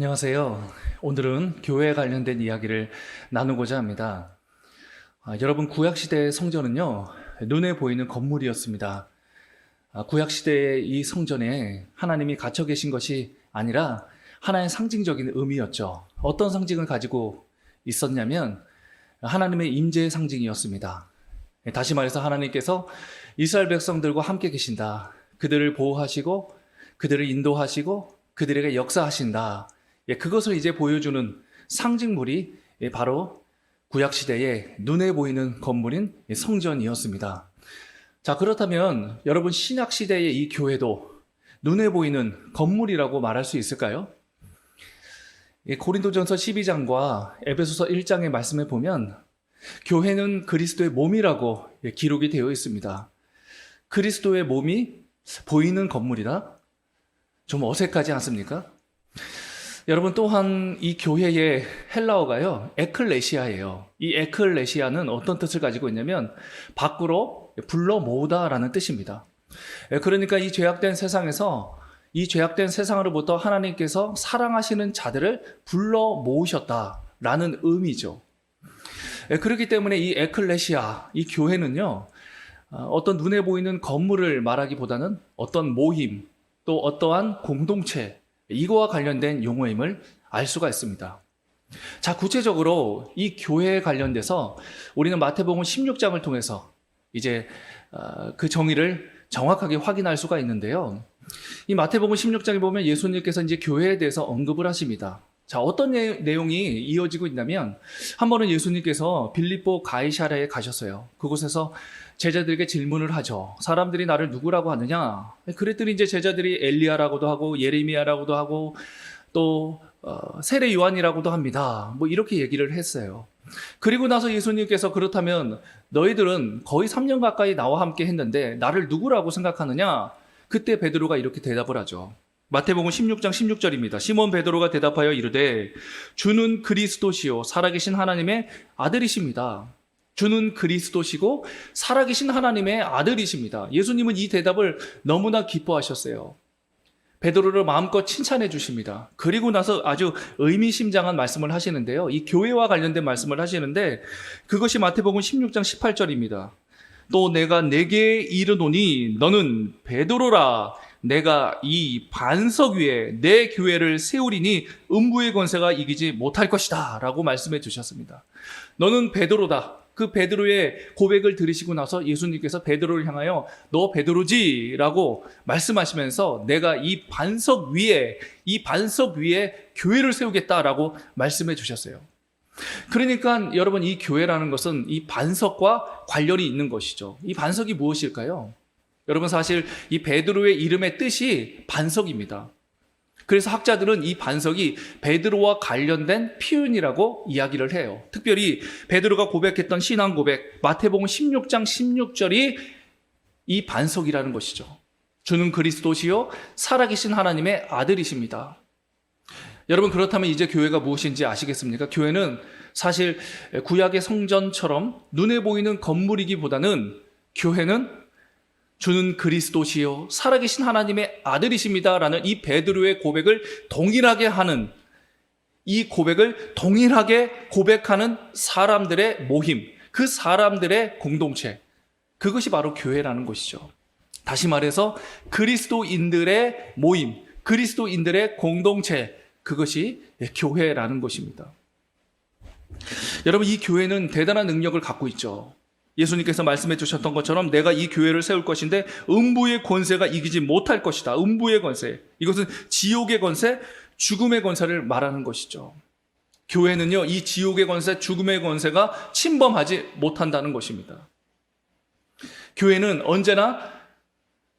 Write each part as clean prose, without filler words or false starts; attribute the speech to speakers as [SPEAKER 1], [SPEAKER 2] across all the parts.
[SPEAKER 1] 안녕하세요. 오늘은 교회에 관련된 이야기를 나누고자 합니다. 여러분, 구약시대의 성전은요, 눈에 보이는 건물이었습니다. 구약시대의 이 성전에 하나님이 갇혀 계신 것이 아니라 하나의 상징적인 의미였죠. 어떤 상징을 가지고 있었냐면 하나님의 임재의 상징이었습니다. 다시 말해서 하나님께서 이스라엘 백성들과 함께 계신다. 그들을 보호하시고 그들을 인도하시고 그들에게 역사하신다. 그것을 이제 보여주는 상징물이 바로 구약시대의 눈에 보이는 건물인 성전이었습니다. 자, 그렇다면 여러분, 신약시대의 이 교회도 눈에 보이는 건물이라고 말할 수 있을까요? 고린도전서 12장과 에베소서 1장의 말씀에 보면 교회는 그리스도의 몸이라고 기록이 되어 있습니다. 그리스도의 몸이 보이는 건물이다? 좀 어색하지 않습니까? 여러분, 또한 이 교회의 헬라어가요, 에클레시아예요. 이 에클레시아는 어떤 뜻을 가지고 있냐면 밖으로 불러 모으다라는 뜻입니다. 그러니까 이 죄악된 세상에서, 이 죄악된 세상으로부터 하나님께서 사랑하시는 자들을 불러 모으셨다라는 의미죠. 그렇기 때문에 이 에클레시아, 이 교회는요, 어떤 눈에 보이는 건물을 말하기보다는 어떤 모임, 또 어떠한 공동체, 이거와 관련된 용어임을 알 수가 있습니다. 자, 구체적으로 이 교회에 관련돼서 우리는 마태복음 16장을 통해서 이제 그 정의를 정확하게 확인할 수가 있는데요. 이 마태복음 16장에 보면 예수님께서 이제 교회에 대해서 언급을 하십니다. 자, 어떤 내용이 이어지고 있냐면, 한 번은 예수님께서 빌립보 가이사랴에 가셨어요. 그곳에서 제자들에게 질문을 하죠. 사람들이 나를 누구라고 하느냐? 그랬더니 이제 제자들이 엘리야라고도 하고 예레미야라고도 하고 또 세례 요한이라고도 합니다. 뭐 이렇게 얘기를 했어요. 그리고 나서 예수님께서 그렇다면 너희들은 거의 3년 가까이 나와 함께 했는데 나를 누구라고 생각하느냐? 그때 베드로가 이렇게 대답을 하죠. 마태복음 16장 16절입니다. 시몬 베드로가 대답하여 이르되 주는 그리스도시요 살아계신 하나님의 아들이십니다. 주는 그리스도시고 살아계신 하나님의 아들이십니다. 예수님은 이 대답을 너무나 기뻐하셨어요. 베드로를 마음껏 칭찬해 주십니다. 그리고 나서 아주 의미심장한 말씀을 하시는데요. 이 교회와 관련된 말씀을 하시는데 그것이 마태복음 16장 18절입니다. 또 내가 네게 이르노니 너는 베드로라. 내가 이 반석 위에 내 교회를 세우리니 음부의 권세가 이기지 못할 것이다 라고 말씀해 주셨습니다. 너는 베드로다. 그 베드로의 고백을 들으시고 나서 예수님께서 베드로를 향하여 너 베드로지 라고 말씀하시면서 내가 이 반석 위에 교회를 세우겠다라고 말씀해 주셨어요. 그러니까 여러분, 이 교회라는 것은 이 반석과 관련이 있는 것이죠. 이 반석이 무엇일까요? 여러분, 사실 이 베드로의 이름의 뜻이 반석입니다. 그래서 학자들은 이 반석이 베드로와 관련된 표현이라고 이야기를 해요. 특별히 베드로가 고백했던 신앙 고백, 마태복음 16장 16절이 이 반석이라는 것이죠. 주는 그리스도시요 살아계신 하나님의 아들이십니다. 여러분, 그렇다면 이제 교회가 무엇인지 아시겠습니까? 교회는 사실 구약의 성전처럼 눈에 보이는 건물이기보다는 교회는 주는 그리스도시요 살아계신 하나님의 아들이십니다 라는 이 베드로의 고백을 동일하게 하는, 이 고백을 동일하게 고백하는 사람들의 모임, 그 사람들의 공동체, 그것이 바로 교회라는 것이죠. 다시 말해서 그리스도인들의 모임, 그리스도인들의 공동체, 그것이 교회라는 것입니다. 여러분, 이 교회는 대단한 능력을 갖고 있죠. 예수님께서 말씀해 주셨던 것처럼 내가 이 교회를 세울 것인데 음부의 권세가 이기지 못할 것이다. 음부의 권세, 이것은 지옥의 권세, 죽음의 권세를 말하는 것이죠. 교회는요, 이 지옥의 권세, 죽음의 권세가 침범하지 못한다는 것입니다. 교회는 언제나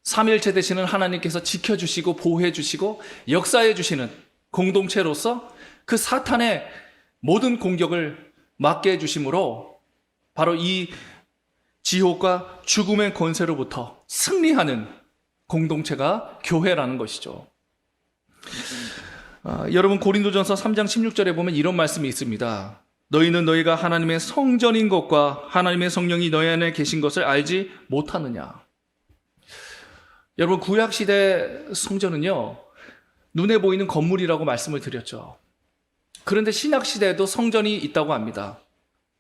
[SPEAKER 1] 삼위일체 되시는 하나님께서 지켜주시고 보호해 주시고 역사해 주시는 공동체로서 그 사탄의 모든 공격을 막게 해주심으로 바로 이 지옥과 죽음의 권세로부터 승리하는 공동체가 교회라는 것이죠. 여러분, 고린도전서 3장 16절에 보면 이런 말씀이 있습니다. 너희는 너희가 하나님의 성전인 것과 하나님의 성령이 너희 안에 계신 것을 알지 못하느냐. 여러분, 구약시대 성전은요, 눈에 보이는 건물이라고 말씀을 드렸죠. 그런데 신약시대에도 성전이 있다고 합니다.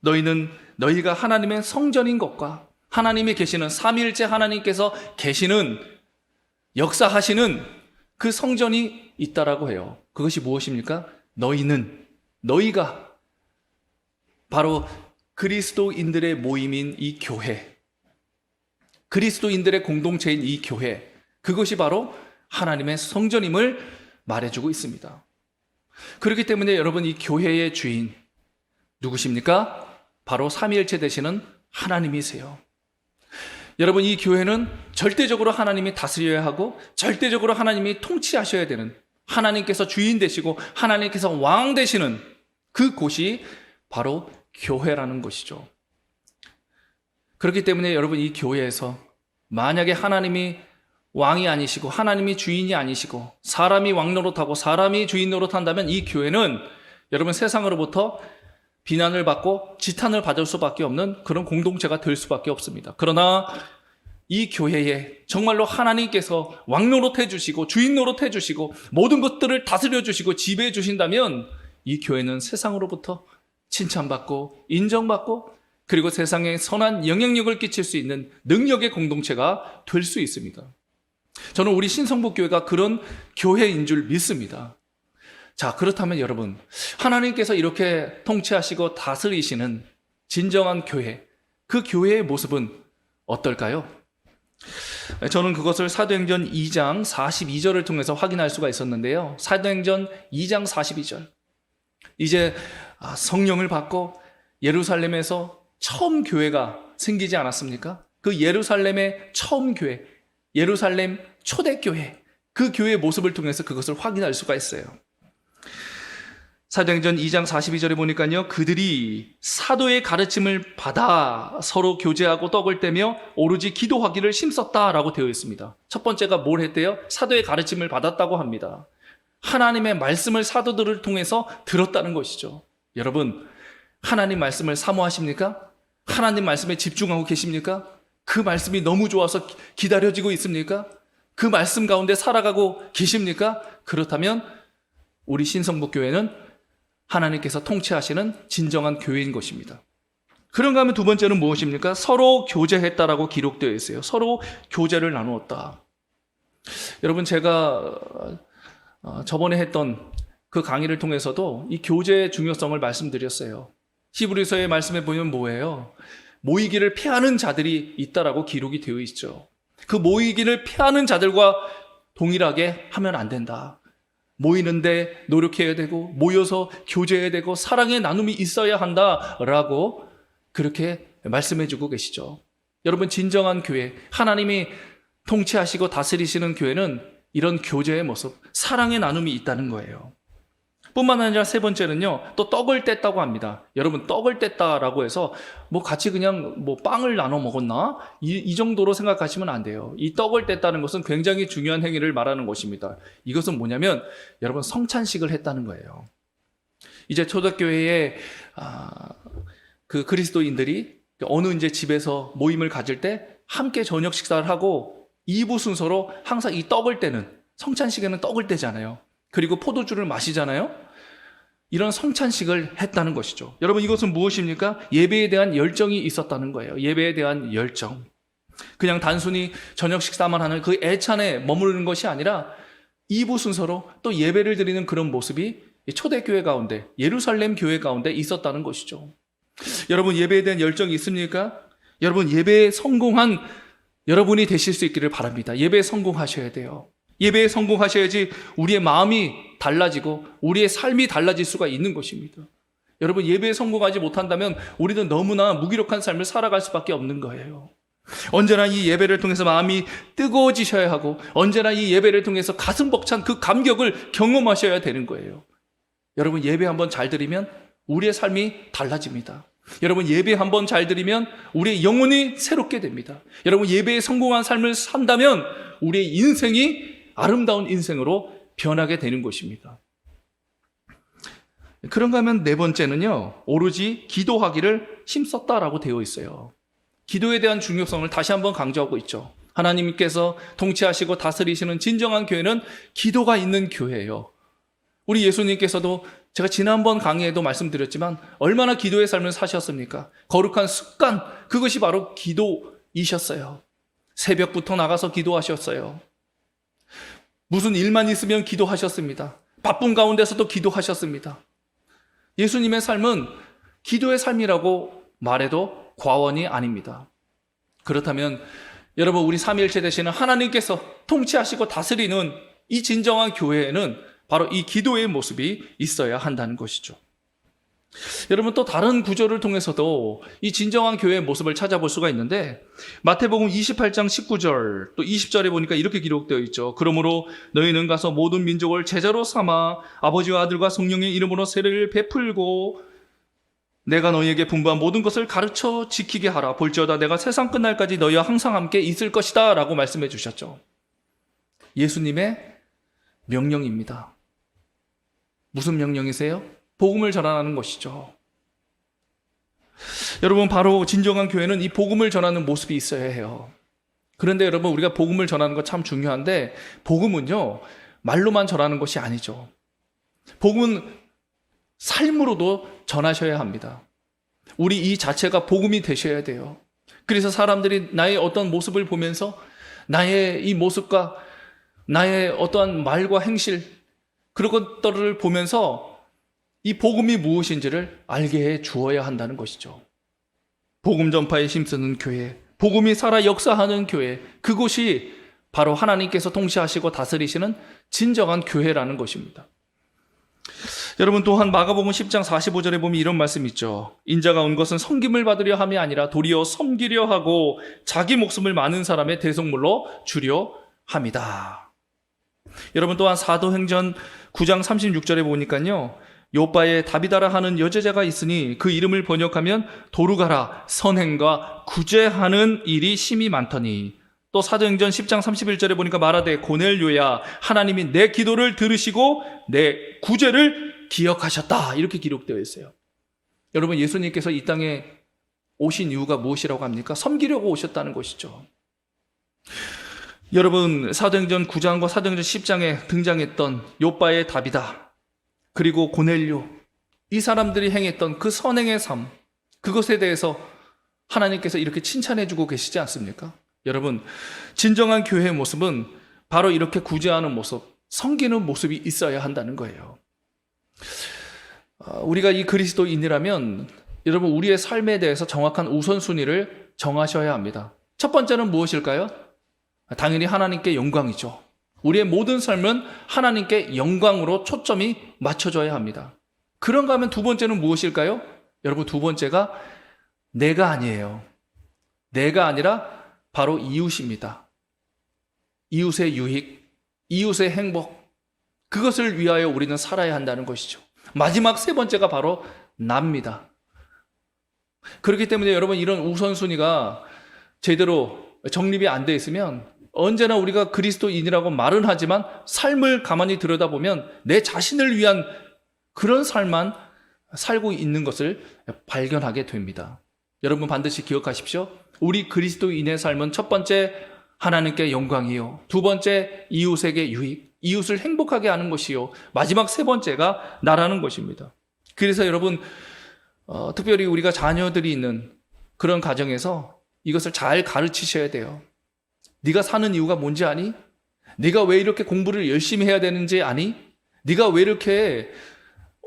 [SPEAKER 1] 너희가 하나님의 성전인 것과 하나님이 계시는 삼위일체 하나님께서 계시는 역사하시는 그 성전이 있다라고 해요. 그것이 무엇입니까? 너희가 바로 그리스도인들의 모임인 이 교회, 그리스도인들의 공동체인 이 교회, 그것이 바로 하나님의 성전임을 말해주고 있습니다. 그렇기 때문에 여러분, 이 교회의 주인 누구십니까? 바로 삼위일체 되시는 하나님이세요. 여러분, 이 교회는 절대적으로 하나님이 다스려야 하고 절대적으로 하나님이 통치하셔야 되는, 하나님께서 주인 되시고 하나님께서 왕 되시는 그 곳이 바로 교회라는 것이죠. 그렇기 때문에 여러분, 이 교회에서 만약에 하나님이 왕이 아니시고 하나님이 주인이 아니시고 사람이 왕 노릇하고 사람이 주인 노릇한다면 이 교회는 여러분 세상으로부터 비난을 받고 지탄을 받을 수밖에 없는 그런 공동체가 될 수밖에 없습니다. 그러나 이 교회에 정말로 하나님께서 왕 노릇해 주시고 주인 노릇해 주시고 모든 것들을 다스려 주시고 지배해 주신다면 이 교회는 세상으로부터 칭찬받고 인정받고 그리고 세상에 선한 영향력을 끼칠 수 있는 능력의 공동체가 될 수 있습니다. 저는 우리 신성북교회가 그런 교회인 줄 믿습니다. 자, 그렇다면 여러분, 하나님께서 이렇게 통치하시고 다스리시는 진정한 교회, 그 교회의 모습은 어떨까요? 저는 그것을 사도행전 2장 42절을 통해서 확인할 수가 있었는데요. 사도행전 2장 42절. 이제 성령을 받고 예루살렘에서 처음 교회가 생기지 않았습니까? 그 예루살렘의 처음 교회, 예루살렘 초대교회, 그 교회의 모습을 통해서 그것을 확인할 수가 있어요. 사도행전 2장 42절에 보니까요, 그들이 사도의 가르침을 받아 서로 교제하고 떡을 떼며 오로지 기도하기를 힘썼다라고 되어 있습니다. 첫 번째가 뭘 했대요? 사도의 가르침을 받았다고 합니다. 하나님의 말씀을 사도들을 통해서 들었다는 것이죠. 여러분, 하나님 말씀을 사모하십니까? 하나님 말씀에 집중하고 계십니까? 그 말씀이 너무 좋아서 기다려지고 있습니까? 그 말씀 가운데 살아가고 계십니까? 그렇다면 우리 신성북교회는 하나님께서 통치하시는 진정한 교회인 것입니다. 그런가 하면 두 번째는 무엇입니까? 서로 교제했다라고 기록되어 있어요. 서로 교제를 나누었다. 여러분, 제가 저번에 했던 그 강의를 통해서도 이 교제의 중요성을 말씀드렸어요. 히브리서의 말씀에 보면 뭐예요? 모이기를 피하는 자들이 있다라고 기록이 되어 있죠. 그 모이기를 피하는 자들과 동일하게 하면 안 된다. 모이는데 노력해야 되고 모여서 교제해야 되고 사랑의 나눔이 있어야 한다라고 그렇게 말씀해주고 계시죠. 여러분, 진정한 교회, 하나님이 통치하시고 다스리시는 교회는 이런 교제의 모습, 사랑의 나눔이 있다는 거예요. 뿐만 아니라 세 번째는요, 또 떡을 뗐다고 합니다. 여러분, 떡을 뗐다라고 해서 같이 그냥 빵을 나눠 먹었나? 이 정도로 생각하시면 안 돼요. 이 떡을 뗐다는 것은 굉장히 중요한 행위를 말하는 것입니다. 이것은 뭐냐면 여러분, 성찬식을 했다는 거예요. 이제 초대교회에 그 그리스도인들이 어느 이제 집에서 모임을 가질 때 함께 저녁 식사를 하고 2부 순서로 항상 이 떡을 떼는, 성찬식에는 떡을 떼잖아요. 그리고 포도주를 마시잖아요. 이런 성찬식을 했다는 것이죠. 여러분, 이것은 무엇입니까? 예배에 대한 열정이 있었다는 거예요. 예배에 대한 열정. 그냥 단순히 저녁 식사만 하는 그 애찬에 머무르는 것이 아니라 2부 순서로 또 예배를 드리는 그런 모습이 초대교회 가운데, 예루살렘 교회 가운데 있었다는 것이죠. 여러분, 예배에 대한 열정이 있습니까? 여러분, 예배에 성공한 여러분이 되실 수 있기를 바랍니다. 예배에 성공하셔야 돼요. 예배에 성공하셔야지 우리의 마음이 달라지고 우리의 삶이 달라질 수가 있는 것입니다. 여러분, 예배에 성공하지 못한다면 우리는 너무나 무기력한 삶을 살아갈 수밖에 없는 거예요. 언제나 이 예배를 통해서 마음이 뜨거워지셔야 하고 언제나 이 예배를 통해서 가슴 벅찬 그 감격을 경험하셔야 되는 거예요. 여러분, 예배 한번 잘 드리면 우리의 삶이 달라집니다. 여러분, 예배 한번 잘 드리면 우리의 영혼이 새롭게 됩니다. 여러분, 예배에 성공한 삶을 산다면 우리의 인생이 아름다운 인생으로 변하게 되는 것입니다. 그런가 하면 네 번째는요, 오로지 기도하기를 힘썼다라고 되어 있어요. 기도에 대한 중요성을 다시 한번 강조하고 있죠. 하나님께서 통치하시고 다스리시는 진정한 교회는 기도가 있는 교회예요. 우리 예수님께서도 제가 지난번 강의에도 말씀드렸지만 얼마나 기도의 삶을 사셨습니까? 거룩한 습관, 그것이 바로 기도이셨어요. 새벽부터 나가서 기도하셨어요. 무슨 일만 있으면 기도하셨습니다. 바쁜 가운데서도 기도하셨습니다. 예수님의 삶은 기도의 삶이라고 말해도 과언이 아닙니다. 그렇다면 여러분, 우리 삼위일체 되시는 하나님께서 통치하시고 다스리는 이 진정한 교회에는 바로 이 기도의 모습이 있어야 한다는 것이죠. 여러분, 또 다른 구절을 통해서도 이 진정한 교회의 모습을 찾아볼 수가 있는데, 마태복음 28장 19절 또 20절에 보니까 이렇게 기록되어 있죠. 그러므로 너희는 가서 모든 민족을 제자로 삼아 아버지와 아들과 성령의 이름으로 세례를 베풀고 내가 너희에게 분부한 모든 것을 가르쳐 지키게 하라. 볼지어다 내가 세상 끝날까지 너희와 항상 함께 있을 것이다 라고 말씀해 주셨죠. 예수님의 명령입니다. 무슨 명령이세요? 복음을 전하는 것이죠. 여러분, 바로 진정한 교회는 이 복음을 전하는 모습이 있어야 해요. 그런데 여러분, 우리가 복음을 전하는 거 참 중요한데, 복음은요 말로만 전하는 것이 아니죠. 복음은 삶으로도 전하셔야 합니다. 우리 이 자체가 복음이 되셔야 돼요. 그래서 사람들이 나의 어떤 모습을 보면서 나의 이 모습과 나의 어떠한 말과 행실, 그런 것들을 보면서 이 복음이 무엇인지를 알게 해 주어야 한다는 것이죠. 복음 전파에 힘쓰는 교회, 복음이 살아 역사하는 교회, 그곳이 바로 하나님께서 통치하시고 다스리시는 진정한 교회라는 것입니다. 여러분, 또한 마가복음 10장 45절에 보면 이런 말씀이 있죠. 인자가 온 것은 섬김을 받으려 함이 아니라 도리어 섬기려 하고 자기 목숨을 많은 사람의 대속물로 주려 함이다. 여러분, 또한 사도행전 9장 36절에 보니까요, 요바에 다비다라 하는 여제자가 있으니 그 이름을 번역하면 도루가라, 선행과 구제하는 일이 심히 많더니, 또 사도행전 10장 31절에 보니까 말하되 고넬료야, 하나님이 내 기도를 들으시고 내 구제를 기억하셨다, 이렇게 기록되어 있어요. 여러분, 예수님께서 이 땅에 오신 이유가 무엇이라고 합니까? 섬기려고 오셨다는 것이죠. 여러분, 사도행전 9장과 사도행전 10장에 등장했던 요바의 다비다, 그리고 고넬료, 이 사람들이 행했던 그 선행의 삶, 그것에 대해서 하나님께서 이렇게 칭찬해주고 계시지 않습니까? 여러분, 진정한 교회의 모습은 바로 이렇게 구제하는 모습, 섬기는 모습이 있어야 한다는 거예요. 우리가 이 그리스도인이라면 여러분, 우리의 삶에 대해서 정확한 우선순위를 정하셔야 합니다. 첫 번째는 무엇일까요? 당연히 하나님께 영광이죠. 우리의 모든 삶은 하나님께 영광으로 초점이 맞춰져야 합니다. 그런가 하면 두 번째는 무엇일까요? 여러분, 두 번째가 내가 아니에요. 내가 아니라 바로 이웃입니다. 이웃의 유익, 이웃의 행복, 그것을 위하여 우리는 살아야 한다는 것이죠. 마지막 세 번째가 바로 나입니다. 그렇기 때문에 여러분, 이런 우선순위가 제대로 정립이 안 돼 있으면 언제나 우리가 그리스도인이라고 말은 하지만 삶을 가만히 들여다보면 내 자신을 위한 그런 삶만 살고 있는 것을 발견하게 됩니다. 여러분, 반드시 기억하십시오. 우리 그리스도인의 삶은 첫 번째 하나님께 영광이요, 두 번째 이웃에게 유익, 이웃을 행복하게 하는 것이요, 마지막 세 번째가 나라는 것입니다. 그래서 여러분, 특별히 우리가 자녀들이 있는 그런 가정에서 이것을 잘 가르치셔야 돼요. 네가 사는 이유가 뭔지 아니? 네가 왜 이렇게 공부를 열심히 해야 되는지 아니? 네가 왜 이렇게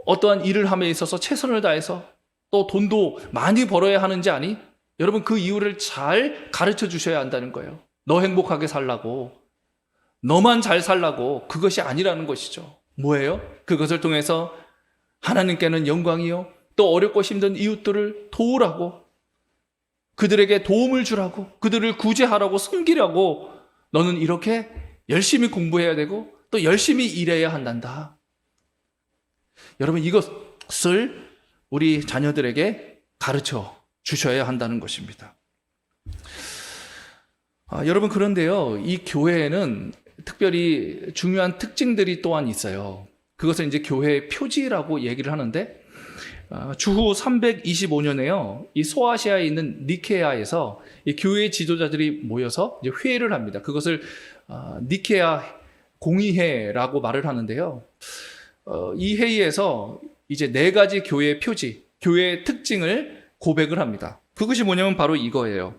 [SPEAKER 1] 어떠한 일을 함에 있어서 최선을 다해서 또 돈도 많이 벌어야 하는지 아니? 여러분, 그 이유를 잘 가르쳐 주셔야 한다는 거예요. 너 행복하게 살라고, 너만 잘 살라고, 그것이 아니라는 것이죠. 뭐예요? 그것을 통해서 하나님께는 영광이요, 또 어렵고 힘든 이웃들을 도우라고, 그들에게 도움을 주라고, 그들을 구제하라고, 섬기라고, 너는 이렇게 열심히 공부해야 되고 또 열심히 일해야 한단다. 여러분, 이것을 우리 자녀들에게 가르쳐 주셔야 한다는 것입니다. 여러분, 그런데요, 이 교회에는 특별히 중요한 특징들이 또한 있어요. 그것은 이제 교회의 표지라고 얘기를 하는데, 주후 325년에요. 이 소아시아에 있는 니케아에서 이 교회 지도자들이 모여서 이제 회의를 합니다. 그것을 니케아 공의회라고 말을 하는데요. 이 회의에서 이제 4가지 교회의 표지, 교회의 특징을 고백을 합니다. 그것이 뭐냐면 바로 이거예요.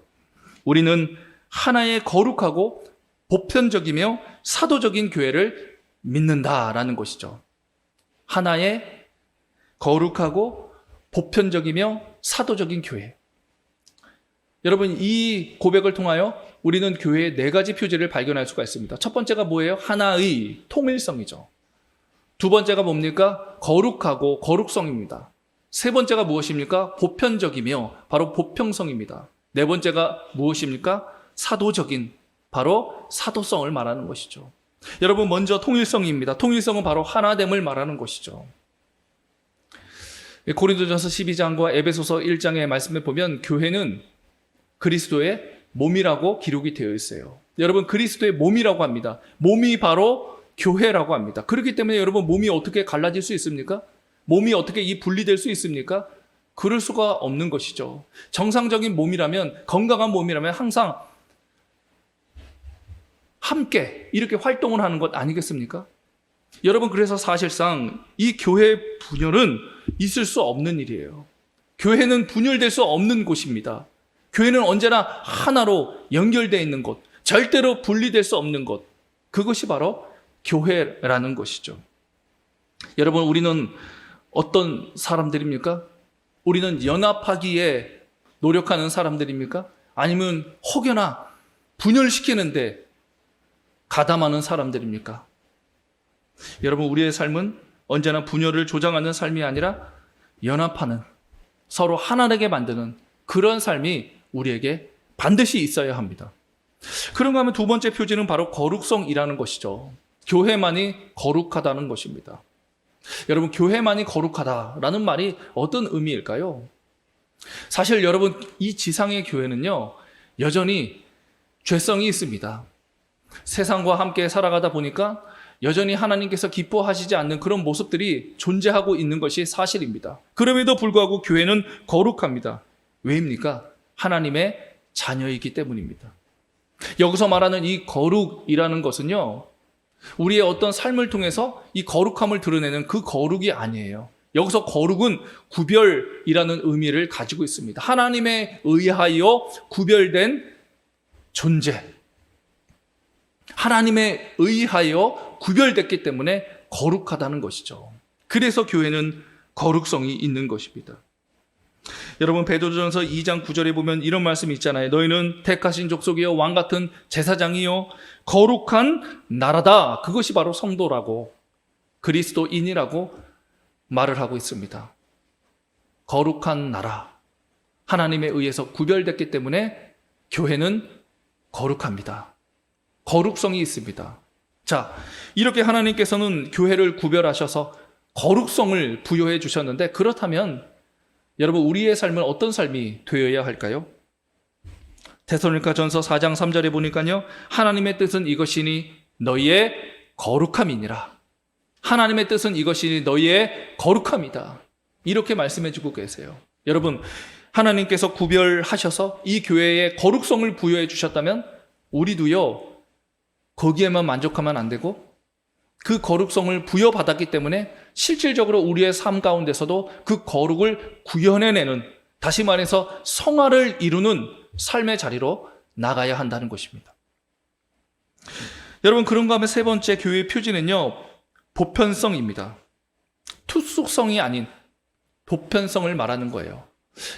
[SPEAKER 1] 우리는 하나의 거룩하고 보편적이며 사도적인 교회를 믿는다라는 것이죠. 하나의 거룩하고 보편적이며 사도적인 교회. 여러분, 이 고백을 통하여 우리는 교회의 4가지 표지를 발견할 수가 있습니다. 첫 번째가 뭐예요? 하나의 통일성이죠. 두 번째가 뭡니까? 거룩하고 거룩성입니다. 세 번째가 무엇입니까? 보편적이며 바로 보평성입니다. 네 번째가 무엇입니까? 사도적인, 바로 사도성을 말하는 것이죠. 여러분, 먼저 통일성입니다. 통일성은 바로 하나됨을 말하는 것이죠. 고린도전서 12장과 에베소서 1장의 말씀에 보면 교회는 그리스도의 몸이라고 기록이 되어 있어요. 여러분, 그리스도의 몸이라고 합니다. 몸이 바로 교회라고 합니다. 그렇기 때문에 여러분, 몸이 어떻게 갈라질 수 있습니까? 몸이 어떻게 분리될 수 있습니까? 그럴 수가 없는 것이죠. 정상적인 몸이라면, 건강한 몸이라면 항상 함께 이렇게 활동을 하는 것 아니겠습니까? 여러분, 그래서 사실상 이 교회 분열은 있을 수 없는 일이에요. 교회는 분열될 수 없는 곳입니다. 교회는 언제나 하나로 연결되어 있는 곳, 절대로 분리될 수 없는 곳, 그것이 바로 교회라는 것이죠. 여러분, 우리는 어떤 사람들입니까? 우리는 연합하기에 노력하는 사람들입니까? 아니면 혹여나 분열시키는데 가담하는 사람들입니까? 여러분, 우리의 삶은 언제나 분열을 조장하는 삶이 아니라 연합하는, 서로 하나되게 만드는 그런 삶이 우리에게 반드시 있어야 합니다. 그런가 하면 두 번째 표지는 바로 거룩성이라는 것이죠. 교회만이 거룩하다는 것입니다. 여러분, 교회만이 거룩하다라는 말이 어떤 의미일까요? 사실 여러분, 이 지상의 교회는요, 여전히 죄성이 있습니다. 세상과 함께 살아가다 보니까 여전히 하나님께서 기뻐하시지 않는 그런 모습들이 존재하고 있는 것이 사실입니다. 그럼에도 불구하고 교회는 거룩합니다. 왜입니까? 하나님의 자녀이기 때문입니다. 여기서 말하는 이 거룩이라는 것은요, 우리의 어떤 삶을 통해서 이 거룩함을 드러내는 그 거룩이 아니에요. 여기서 거룩은 구별이라는 의미를 가지고 있습니다. 하나님에 의하여 구별된 존재. 하나님에 의하여 구별됐기 때문에 거룩하다는 것이죠. 그래서 교회는 거룩성이 있는 것입니다. 여러분, 베드로전서 2장 9절에 보면 이런 말씀이 있잖아요. 너희는 택하신 족속이요 왕같은 제사장이요 거룩한 나라다. 그것이 바로 성도라고, 그리스도인이라고 말을 하고 있습니다. 거룩한 나라, 하나님에 의해서 구별됐기 때문에 교회는 거룩합니다. 거룩성이 있습니다. 자, 이렇게 하나님께서는 교회를 구별하셔서 거룩성을 부여해 주셨는데, 그렇다면 여러분, 우리의 삶은 어떤 삶이 되어야 할까요? 데살로니가전서 4장 3절에 보니까요, 하나님의 뜻은 이것이니 너희의 거룩함이니라. 하나님의 뜻은 이것이니 너희의 거룩함이다. 이렇게 말씀해 주고 계세요. 여러분, 하나님께서 구별하셔서 이 교회에 거룩성을 부여해 주셨다면 우리도요, 거기에만 만족하면 안 되고 그 거룩성을 부여받았기 때문에 실질적으로 우리의 삶 가운데서도 그 거룩을 구현해내는, 다시 말해서 성화를 이루는 삶의 자리로 나가야 한다는 것입니다. 여러분, 그런가 하면 세 번째 교회의 표지는요, 보편성입니다. 특수성이 아닌 보편성을 말하는 거예요.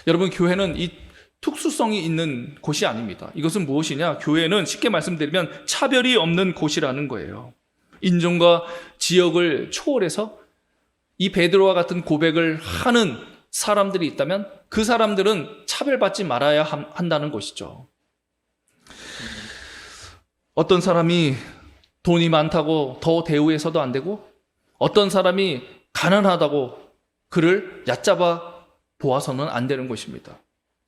[SPEAKER 1] 여러분, 교회는 이 특수성이 있는 곳이 아닙니다. 이것은 무엇이냐? 교회는 쉽게 말씀드리면 차별이 없는 곳이라는 거예요. 인종과 지역을 초월해서 이 베드로와 같은 고백을 하는 사람들이 있다면 그 사람들은 차별받지 말아야 한다는 것이죠. 어떤 사람이 돈이 많다고 더 대우해서도 안 되고, 어떤 사람이 가난하다고 그를 얕잡아 보아서는 안 되는 것입니다.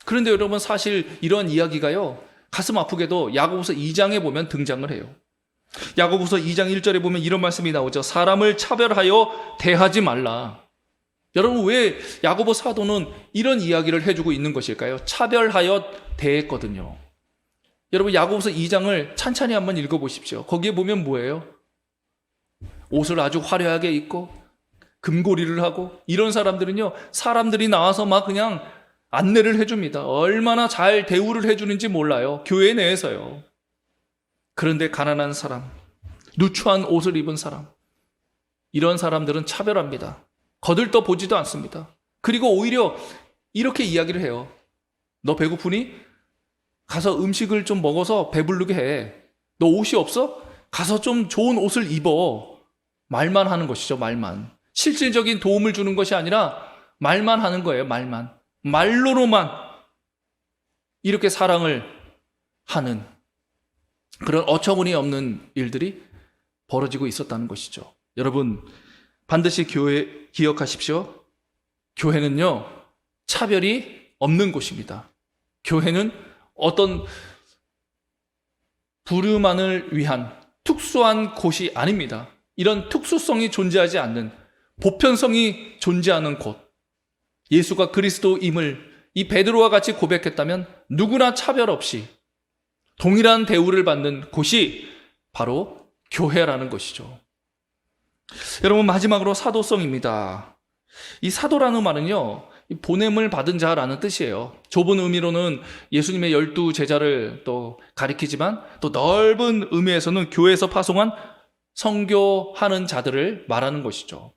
[SPEAKER 1] 그런데 여러분, 사실 이런 이야기가요, 가슴 아프게도 야고보서 2장에 보면 등장을 해요. 야고보서 2장 1절에 보면 이런 말씀이 나오죠. 사람을 차별하여 대하지 말라. 여러분, 왜 야고보 사도는 이런 이야기를 해주고 있는 것일까요? 차별하여 대했거든요. 여러분, 야고보서 2장을 찬찬히 한번 읽어보십시오. 거기에 보면 뭐예요? 옷을 아주 화려하게 입고 금고리를 하고 이런 사람들은요, 사람들이 나와서 막 그냥 안내를 해줍니다. 얼마나 잘 대우를 해주는지 몰라요. 교회 내에서요. 그런데 가난한 사람, 누추한 옷을 입은 사람, 이런 사람들은 차별합니다. 거들떠 보지도 않습니다. 그리고 오히려 이렇게 이야기를 해요. 너 배고프니? 가서 음식을 좀 먹어서 배부르게 해. 너 옷이 없어? 가서 좀 좋은 옷을 입어. 말만 하는 것이죠, 말만. 실질적인 도움을 주는 것이 아니라 말만 하는 거예요, 말만. 말로만 이렇게 사랑을 하는 그런 어처구니 없는 일들이 벌어지고 있었다는 것이죠. 여러분, 반드시 기억하십시오. 교회는요, 차별이 없는 곳입니다. 교회는 어떤 부류만을 위한 특수한 곳이 아닙니다. 이런 특수성이 존재하지 않는, 보편성이 존재하는 곳, 예수가 그리스도임을 이 베드로와 같이 고백했다면 누구나 차별 없이 동일한 대우를 받는 곳이 바로 교회라는 것이죠. 여러분, 마지막으로 사도성입니다. 이 사도라는 말은요, 보냄을 받은 자라는 뜻이에요. 좁은 의미로는 예수님의 12제자를 또 가리키지만 또 넓은 의미에서는 교회에서 파송한 선교하는 자들을 말하는 것이죠.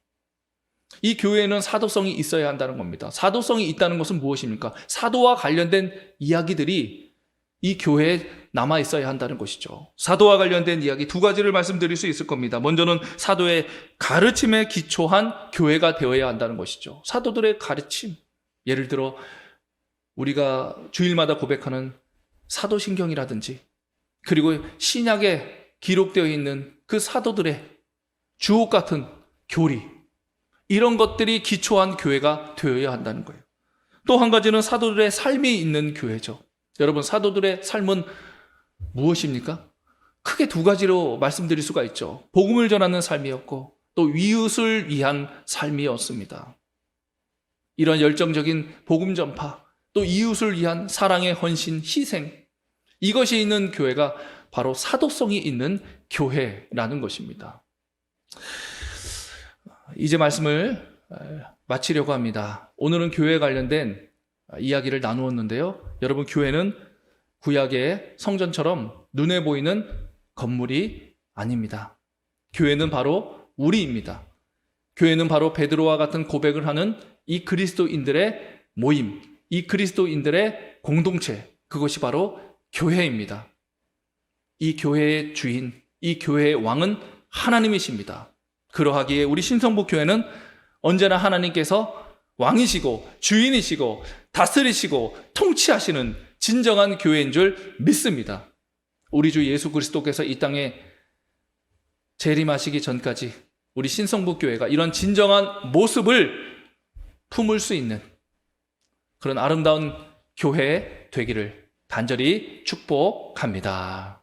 [SPEAKER 1] 이 교회에는 사도성이 있어야 한다는 겁니다. 사도성이 있다는 것은 무엇입니까? 사도와 관련된 이야기들이 이 교회에 남아 있어야 한다는 것이죠. 사도와 관련된 이야기 두 가지를 말씀드릴 수 있을 겁니다. 먼저는 사도의 가르침에 기초한 교회가 되어야 한다는 것이죠. 사도들의 가르침, 예를 들어 우리가 주일마다 고백하는 사도신경이라든지, 그리고 신약에 기록되어 있는 그 사도들의 주옥 같은 교리, 이런 것들이 기초한 교회가 되어야 한다는 거예요. 또 한 가지는 사도들의 삶이 있는 교회죠. 여러분, 사도들의 삶은 무엇입니까? 크게 두 가지로 말씀드릴 수가 있죠. 복음을 전하는 삶이었고 또 이웃을 위한 삶이었습니다. 이런 열정적인 복음 전파, 또 이웃을 위한 사랑의 헌신, 희생, 이것이 있는 교회가 바로 사도성이 있는 교회라는 것입니다. 이제 말씀을 마치려고 합니다. 오늘은 교회에 관련된 이야기를 나누었는데요. 여러분, 교회는 구약의 성전처럼 눈에 보이는 건물이 아닙니다. 교회는 바로 우리입니다. 교회는 바로 베드로와 같은 고백을 하는 이 그리스도인들의 모임, 이 그리스도인들의 공동체, 그것이 바로 교회입니다. 이 교회의 주인, 이 교회의 왕은 하나님이십니다. 그러하기에 우리 신성부 교회는 언제나 하나님께서 왕이시고 주인이시고 다스리시고 통치하시는 진정한 교회인 줄 믿습니다. 우리 주 예수 그리스도께서 이 땅에 재림하시기 전까지 우리 신성부 교회가 이런 진정한 모습을 품을 수 있는 그런 아름다운 교회 되기를 간절히 축복합니다.